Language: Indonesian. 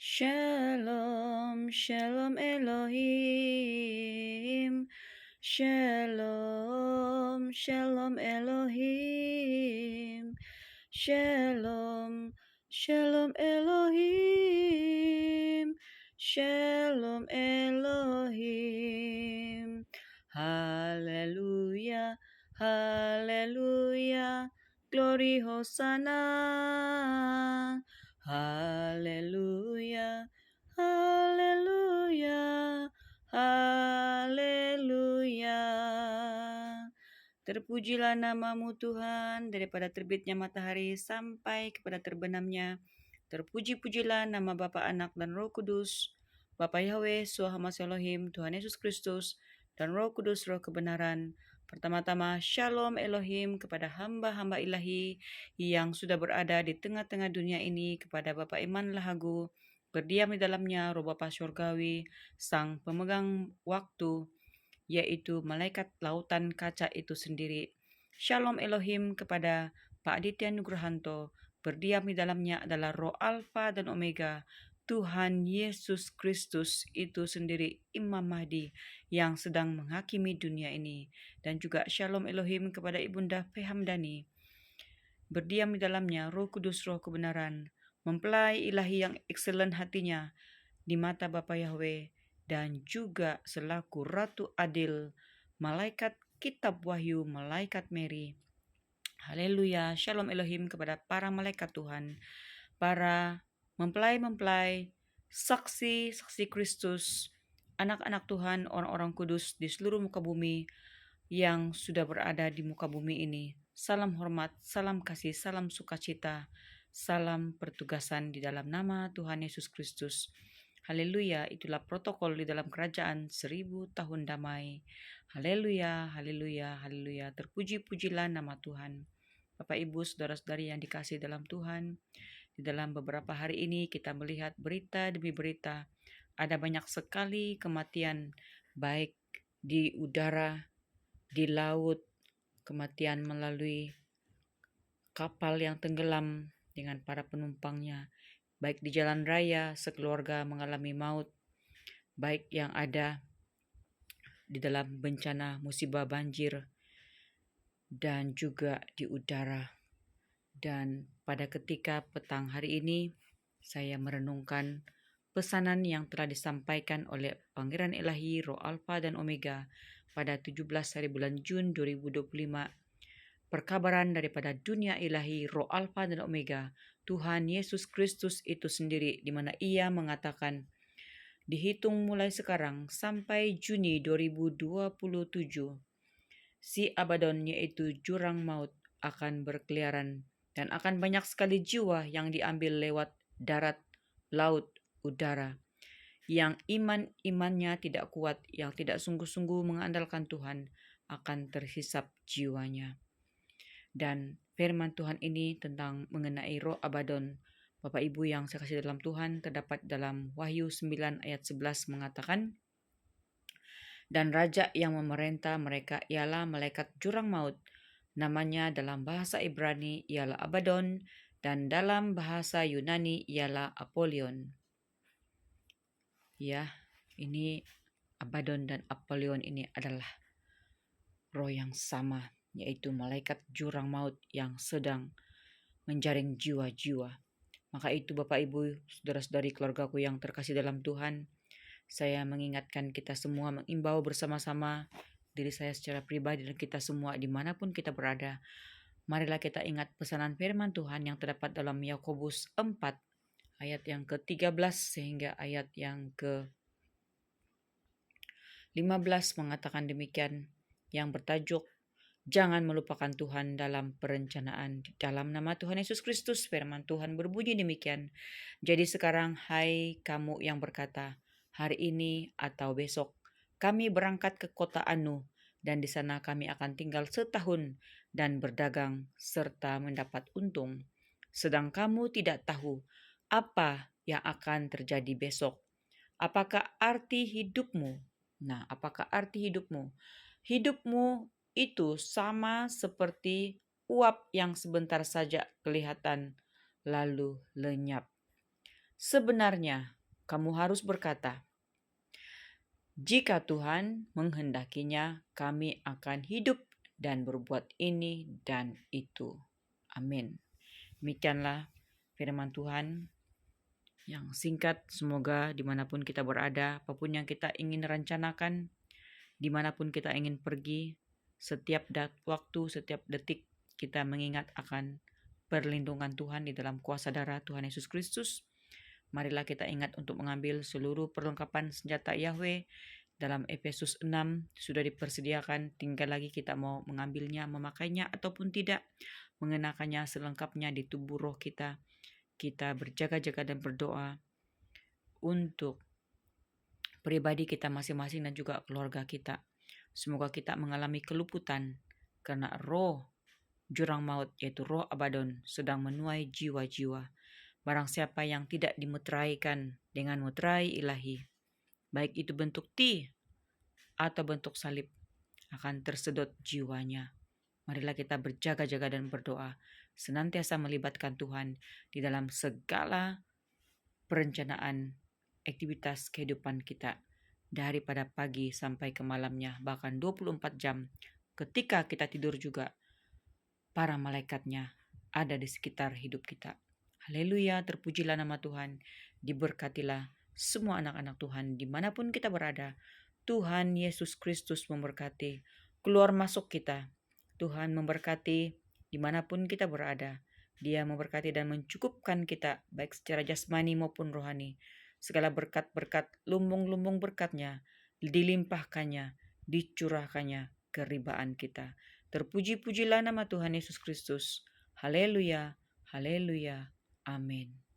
Shalom, Shalom Elohim. Shalom, Shalom Elohim. Shalom, Shalom Elohim. Shalom Elohim. Hallelujah, Hallelujah. Glory Hosanna. Haleluya, haleluya, haleluya. Terpujilah namamu Tuhan, daripada terbitnya matahari sampai kepada terbenamnya. Terpuji-pujilah nama Bapa, Anak, dan Roh Kudus. Bapa Yahweh, Suhamas Elohim, Tuhan Yesus Kristus, dan Roh Kudus, Roh kebenaran. Pertama-tama, Shalom Elohim kepada hamba-hamba ilahi yang sudah berada di tengah-tengah dunia ini, kepada Bapak Iman Lahagu, berdiam di dalamnya Roh Bapa Surgawi, Sang Pemegang Waktu, yaitu malaikat lautan kaca itu sendiri. Shalom Elohim kepada Pak Aditya Nugrahanto, berdiam di dalamnya adalah Roh Alfa dan Omega, Tuhan Yesus Kristus itu sendiri, Imam Mahdi yang sedang menghakimi dunia ini. Dan juga Shalom Elohim kepada Ibunda Pehamdani, berdiam di dalamnya Roh Kudus, Roh kebenaran, mempelai ilahi yang excellent hatinya di mata Bapa Yahweh, dan juga selaku Ratu Adil, malaikat kitab Wahyu, malaikat Mary. Haleluya, Shalom Elohim kepada para malaikat Tuhan, para mempelai-mempelai, saksi-saksi Kristus, anak-anak Tuhan, orang-orang kudus di seluruh muka bumi yang sudah berada di muka bumi ini. Salam hormat, salam kasih, salam sukacita, salam pertugasan di dalam nama Tuhan Yesus Kristus. Haleluya, itulah protokol di dalam kerajaan 1000 tahun damai. Haleluya, haleluya, haleluya. Terpuji-pujilah nama Tuhan. Bapak Ibu, saudara-saudari yang dikasihi dalam Tuhan, di dalam beberapa hari ini kita melihat berita demi berita. Ada banyak sekali kematian, baik di udara, di laut, kematian melalui kapal yang tenggelam dengan para penumpangnya, baik di jalan raya sekeluarga mengalami maut, baik yang ada di dalam bencana musibah banjir, dan juga di udara. Dan pada ketika petang hari ini, saya merenungkan pesanan yang telah disampaikan oleh Pangeran Ilahi Roh Alfa dan Omega pada 17 hari bulan Jun 2025. Perkabaran daripada dunia ilahi Roh Alfa dan Omega, Tuhan Yesus Kristus itu sendiri, di mana Ia mengatakan, dihitung mulai sekarang sampai Juni 2027, si Abaddon, yaitu jurang maut, akan berkeliaran dan akan banyak sekali jiwa yang diambil lewat darat, laut, udara. Yang imannya tidak kuat, yang tidak sungguh-sungguh mengandalkan Tuhan, akan terhisap jiwanya. Dan firman Tuhan ini tentang mengenai roh Abaddon, Bapak Ibu yang saya kasih dalam Tuhan, terdapat dalam Wahyu 9 ayat 11 mengatakan, dan raja yang memerintah mereka ialah malaikat jurang maut. Namanya dalam bahasa Ibrani ialah Abaddon, dan dalam bahasa Yunani ialah Apollyon. Ya, ini Abaddon dan Apollyon ini adalah roh yang sama, yaitu malaikat jurang maut yang sedang menjaring jiwa-jiwa. Maka itu Bapak Ibu, saudara-saudari keluargaku yang terkasih dalam Tuhan, saya mengingatkan kita semua, mengimbau bersama-sama diri saya secara pribadi dan kita semua dimanapun kita berada. Marilah kita ingat pesanan firman Tuhan yang terdapat dalam Yakobus 4 ayat yang ke-13 sehingga ayat yang ke-15 mengatakan demikian, yang bertajuk jangan melupakan Tuhan dalam perencanaan. Dalam nama Tuhan Yesus Kristus, firman Tuhan berbunyi demikian. Jadi sekarang, hai kamu yang berkata, hari ini atau besok kami berangkat ke kota Anu, dan di sana kami akan tinggal setahun dan berdagang serta mendapat untung. Sedang kamu tidak tahu apa yang akan terjadi besok. Apakah arti hidupmu? Nah, apakah arti hidupmu? Hidupmu itu sama seperti uap yang sebentar saja kelihatan lalu lenyap. Sebenarnya, kamu harus berkata, jika Tuhan menghendakinya, kami akan hidup dan berbuat ini dan itu. Amin. Demikianlah firman Tuhan yang singkat. Semoga dimanapun kita berada, apapun yang kita ingin rencanakan, dimanapun kita ingin pergi, setiap waktu, setiap detik kita mengingat akan perlindungan Tuhan di dalam kuasa darah Tuhan Yesus Kristus. Marilah kita ingat untuk mengambil seluruh perlengkapan senjata Yahweh. Dalam Efesus 6 sudah dipersediakan, tinggal lagi kita mau mengambilnya, memakainya ataupun tidak, mengenakannya selengkapnya di tubuh roh kita. Kita berjaga-jaga dan berdoa untuk pribadi kita masing-masing dan juga keluarga kita. Semoga kita mengalami keluputan karena roh jurang maut, yaitu roh Abaddon, sedang menuai jiwa-jiwa. Barang siapa yang tidak dimeteraikan dengan meterai ilahi, baik itu bentuk T atau bentuk salib, akan tersedot jiwanya. Marilah kita berjaga-jaga dan berdoa, senantiasa melibatkan Tuhan di dalam segala perencanaan aktivitas kehidupan kita, daripada pagi sampai ke malamnya, bahkan 24 jam. Ketika kita tidur juga, para malaikatnya ada di sekitar hidup kita. Haleluya, terpujilah nama Tuhan, diberkatilah semua anak-anak Tuhan dimanapun kita berada. Tuhan Yesus Kristus memberkati keluar masuk kita. Tuhan memberkati dimanapun kita berada. Dia memberkati dan mencukupkan kita baik secara jasmani maupun rohani. Segala berkat-berkat, lumbung-lumbung berkatnya dilimpahkannya, dicurahkannya keribaan kita. Terpuji-pujilah nama Tuhan Yesus Kristus. Haleluya, haleluya, amin.